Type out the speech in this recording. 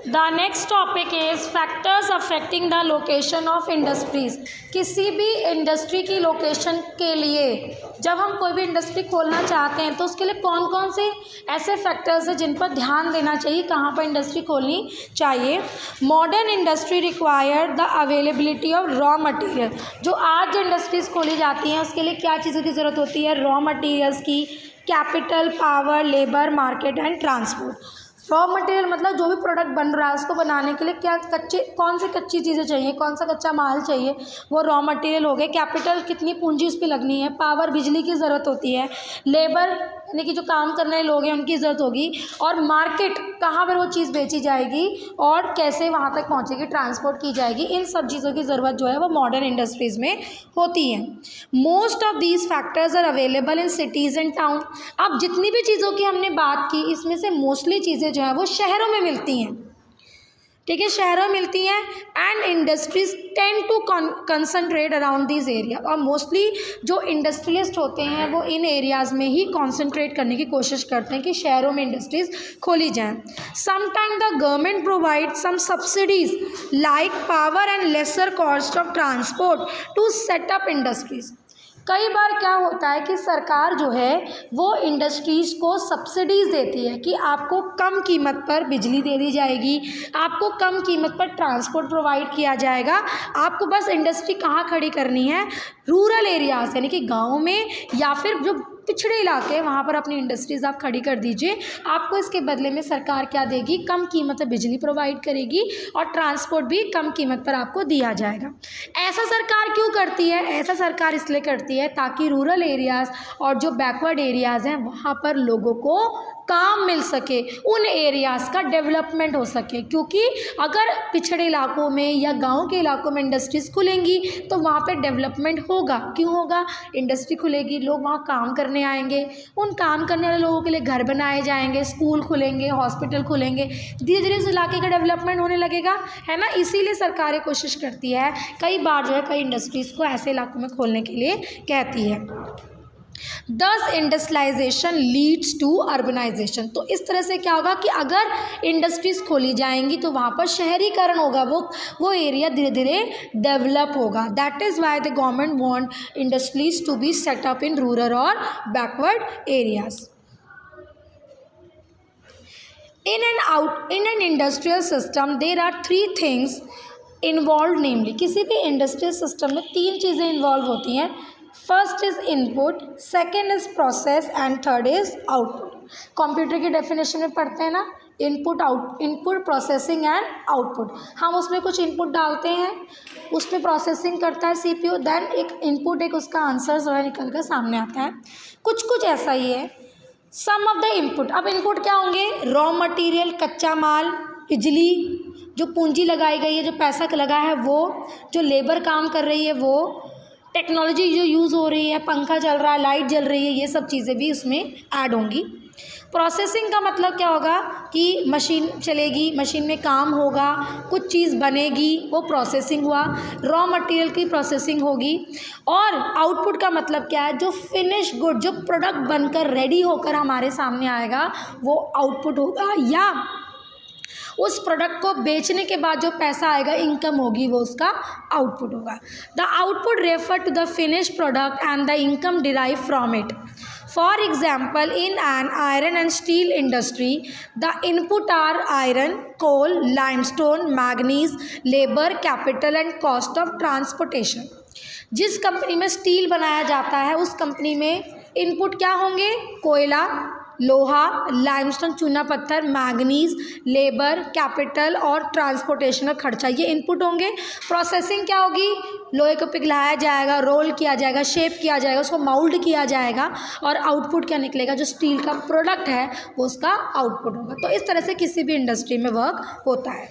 The next topic is factors affecting the location of industries. किसी भी industry की location के लिए जब हम कोई भी इंडस्ट्री खोलना चाहते हैं तो उसके लिए कौन कौन से ऐसे फैक्टर्स हैं जिन पर ध्यान देना चाहिए, कहाँ पर इंडस्ट्री खोलनी चाहिए। Modern industry require the availability of raw material. जो आज जो इंडस्ट्रीज़ खोली जाती हैं उसके लिए क्या चीज़ों की ज़रूरत होती है, रॉ मटेरियल्स की, capital, power, labour, market and transport. Raw material मतलब जो भी प्रोडक्ट बन रहा है उसको बनाने के लिए क्या कौन सी कच्ची चीज़ें चाहिए, कौन सा कच्चा माल चाहिए, वो रॉ मटेरियल हो गए। कैपिटल, कितनी पूंजी उस पर लगनी है। पावर, बिजली की ज़रूरत होती है। लेबर यानी कि जो काम करने वाले लोग हैं उनकी ज़रूरत होगी। और मार्केट, कहाँ पर वो चीज़ बेची जाएगी और कैसे वहाँ तक पहुँचेगी, ट्रांसपोर्ट की जाएगी। इन सब चीज़ों की ज़रूरत जो है वो मॉडर्न इंडस्ट्रीज़ में होती है। Most of these factors are available in cities and town. अब जितनी भी चीज़ों की हमने बात की इसमें से मोस्टली चीज़ें जो है वो शहरों में मिलती हैं, ठीक है, शहरों में मिलती हैं। And industries tend to concentrate around this area. और मोस्टली जो इंडस्ट्रियलिस्ट होते हैं वो इन एरियाज़ में ही कॉन्सेंट्रेट करने की कोशिश करते हैं कि शहरों में इंडस्ट्रीज़ खोली जाएं। Sometime the government provide some subsidies like power and lesser cost of transport to set up industries. कई बार क्या होता है कि सरकार जो है वो इंडस्ट्रीज़ को सब्सिडीज़ देती है कि आपको कम कीमत पर बिजली दे दी जाएगी, आपको कम कीमत पर ट्रांसपोर्ट प्रोवाइड किया जाएगा। आपको बस इंडस्ट्री कहाँ खड़ी करनी है, रूरल एरियाज़ यानी कि गाँव में या फिर जो पिछड़े इलाके हैं वहाँ पर अपनी इंडस्ट्रीज़ आप खड़ी कर दीजिए। आपको इसके बदले में सरकार क्या देगी, कम कीमत पर बिजली प्रोवाइड करेगी और ट्रांसपोर्ट भी कम कीमत पर आपको दिया जाएगा। ऐसा सरकार क्यों करती है? ऐसा सरकार इसलिए करती है ताकि रूरल एरियाज़ और जो बैकवर्ड एरियाज़ हैं वहाँ पर लोगों को काम मिल सके, उन एरियाज़ का डेवलपमेंट हो सके। क्योंकि अगर पिछड़े इलाकों में या गांव के इलाकों में इंडस्ट्रीज़ खुलेंगी तो वहाँ पे डेवलपमेंट होगा। क्यों होगा? इंडस्ट्री खुलेगी, लोग वहाँ काम करने आएंगे, उन काम करने वाले लोगों के लिए घर बनाए जाएंगे, स्कूल खुलेंगे, हॉस्पिटल खुलेंगे, धीरे धीरे उस इलाके का डेवलपमेंट होने लगेगा, है ना। इसीलिए सरकारें कोशिश करती है, कई बार जो है कई इंडस्ट्रीज़ को ऐसे इलाकों में खोलने के लिए कहती है। दस इंडस्ट्रियलाइजेशन लीड्स टू अर्बनाइजेशन। तो इस तरह से क्या होगा कि अगर इंडस्ट्रीज़ खोली जाएंगी तो वहाँ पर शहरीकरण होगा, वो एरिया धीरे धीरे डेवलप होगा। That is why the government want industries to be set up in rural और backward areas. In an industrial system there are three things involved, namely किसी भी इंडस्ट्रियल सिस्टम में तीन चीज़ें इन्वॉल्व होती हैं। First is input, second is process and third is output. Computer की definition में पढ़ते हैं ना, इनपुट प्रोसेसिंग एंड आउटपुट। हम उसमें कुछ इनपुट डालते हैं, उसमें प्रोसेसिंग करता है सीपीयू, देन एक इनपुट एक उसका आंसर जो है निकल कर सामने आता है। कुछ ऐसा ही है। सम ऑफ द इनपुट, अब इनपुट क्या होंगे? रॉ मटेरियल, कच्चा माल, बिजली, जो पूंजी लगाई गई है, जो पैसा लगा है वो, जो लेबर काम कर रही है वो, टेक्नोलॉजी जो यूज़ हो रही है, पंखा चल रहा है, लाइट जल रही है, ये सब चीज़ें भी उसमें ऐड होंगी। प्रोसेसिंग का मतलब क्या होगा कि मशीन चलेगी, मशीन में काम होगा, कुछ चीज़ बनेगी, वो प्रोसेसिंग हुआ। रॉ मटेरियल की प्रोसेसिंग होगी। और आउटपुट का मतलब क्या है? जो फिनिश गुड, जो प्रोडक्ट बनकर रेडी होकर हमारे सामने आएगा वो आउटपुट होगा, या उस प्रोडक्ट को बेचने के बाद जो पैसा आएगा, इनकम होगी, वो उसका आउटपुट होगा। The output refer to the finish product and the income derive from it. For example, in an iron and steel industry, the input are iron, coal, limestone, manganese, labor, capital and cost of transportation. जिस company में steel बनाया जाता है उस company में input क्या होंगे? कोयला, लोहा, लाइमस्टोन, चूना पत्थर, मैंगनीज, लेबर, कैपिटल और ट्रांसपोर्टेशन का खर्चा, ये इनपुट होंगे। प्रोसेसिंग क्या होगी? लोहे को पिघलाया जाएगा, रोल किया जाएगा, शेप किया जाएगा, उसको माउल्ड किया जाएगा और आउटपुट क्या निकलेगा? जो स्टील का प्रोडक्ट है वो उसका आउटपुट होगा। तो इस तरह से किसी भी इंडस्ट्री में वर्क होता है।